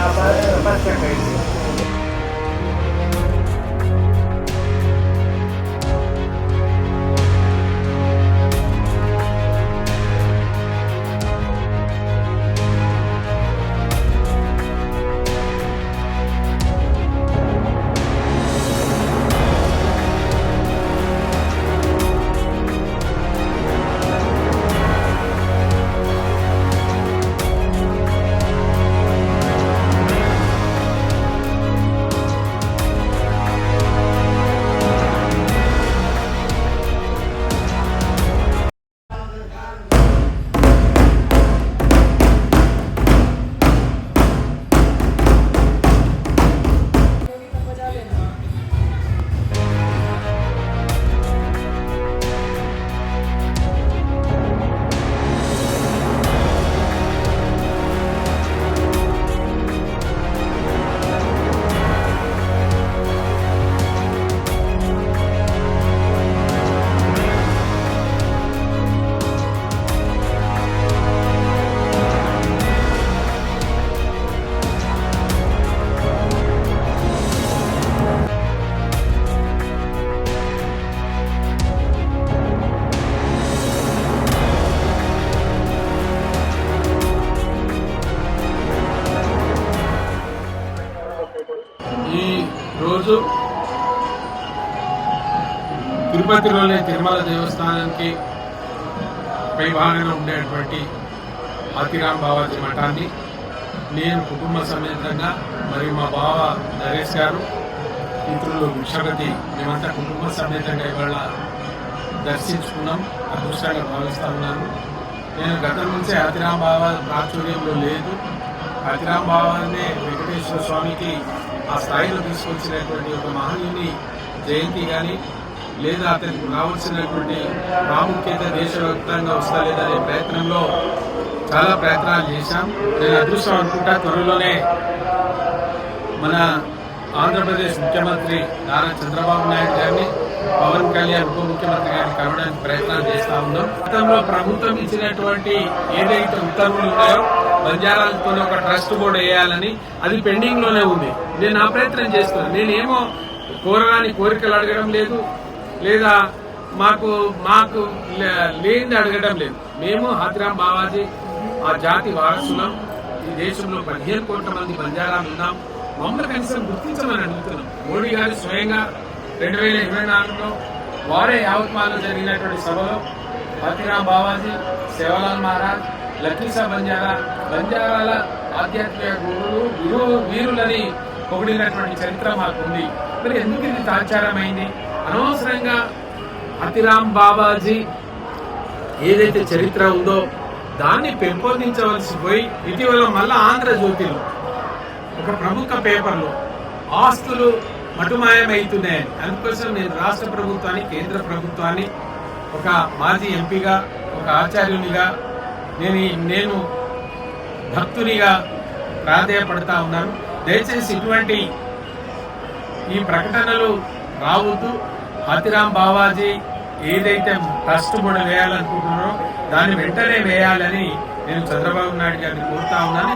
ఈ రోజు తిరుపతిలోని తిరుమల దేవస్థానానికి పై భాగంలో ఉండేటువంటి ఆతిరాం బావాజీ మఠాన్ని నేను కుటుంబ సమేతంగా మరియు మా బావ నరేష్ గారు మిత్రులు భిక్షపతి మేమంతా కుటుంబ సమేతంగా ఇవాళ దర్శించుకున్నాం. అదృష్టంగా భావిస్తా ఉన్నాను. నేను గతం నుంచే ఆతిరాం బావా ప్రాచుర్యంలో లేదు. ఆతిరాం బావానే వెంకటేశ్వర స్వామికి ఆ స్థాయిలో తీసుకొచ్చినటువంటి ఒక మహనీయుని జయంతి కానీ లేదా అతనికి రావాల్సినటువంటి ప్రాముఖ్యత దేశవ్యాప్తంగా వస్తా లేదనే ప్రయత్నంలో చాలా ప్రయత్నాలు చేశాం. నేను అదృష్టం అనుకుంటా త్వరలోనే మన ఆంధ్రప్రదేశ్ ముఖ్యమంత్రి నారా చంద్రబాబు నాయుడు గారిని, పవన్ కళ్యాణ్ ఉప ముఖ్యమంత్రి గారిని కలవడానికి ప్రయత్నాలు చేస్తా ఉన్నాం. గతంలో ప్రభుత్వం ఇచ్చినటువంటి ఏదైతే ఉత్తర్వులు ఉన్నాయో బంజారాలతో ఒక ట్రస్ట్ బోర్డు వేయాలని, అది పెండింగ్ లోనే ఉంది. నేను ఆ ప్రయత్నం చేస్తున్నాను. నేనేమో కోరగాని కోరికలు అడగడం లేదు, లేదా మాకు లేనిది అడగడం లేదు. మేము ఆతిరాం బావాజీ ఆ జాతి వారసులం. ఈ దేశంలో 15 కోట్ల మంది బంజారాలు ఉన్నాం. మమ్మల్ని కనీసం గుర్తించమని అడుగుతున్నాం. మోడీ గారు స్వయంగా 2024లో వారే యావత్మాల్లో జరిగినటువంటి సభలో ఆతిరాం బావాజీ, సేవలాల్ మహారాజ్, లక్కీసా బంజారాల ఆధ్యాత్మిక గురువు వీరులని పొగిడినటువంటి చరిత్ర మాకుంది. మరి ఎందుకు ఇది తాచారమైంది? అనవసరంగా ఆతిరాం బావాజీ ఏదైతే చరిత్ర ఉందో దాన్ని పెంపొందించవలసి పోయి ఇటీవల మళ్ళా ఆంధ్రజ్యోతిలో ఒక ప్రముఖ పేపర్లో ఆస్తులు మటుమాయమవుతున్నాయని, అందుకోసం నేను రాష్ట్ర ప్రభుత్వాన్ని, కేంద్ర ప్రభుత్వాన్ని ఒక మాజీ ఎంపీగా, ఒక ఆచార్యునిగా, నేను భక్తునిగా ప్రాధేయపడతా ఉన్నాను. దయచేసి ఇటువంటి ఈ ప్రకటనలు రావద్దు. ఆతిరాం బావాజీ ఏదైతే ట్రస్ట్ బోర్డు వేయాలనుకుంటున్నారో దాన్ని వెంటనే వేయాలని నేను చంద్రబాబు నాయుడు గారిని కోరుతా ఉన్నాను.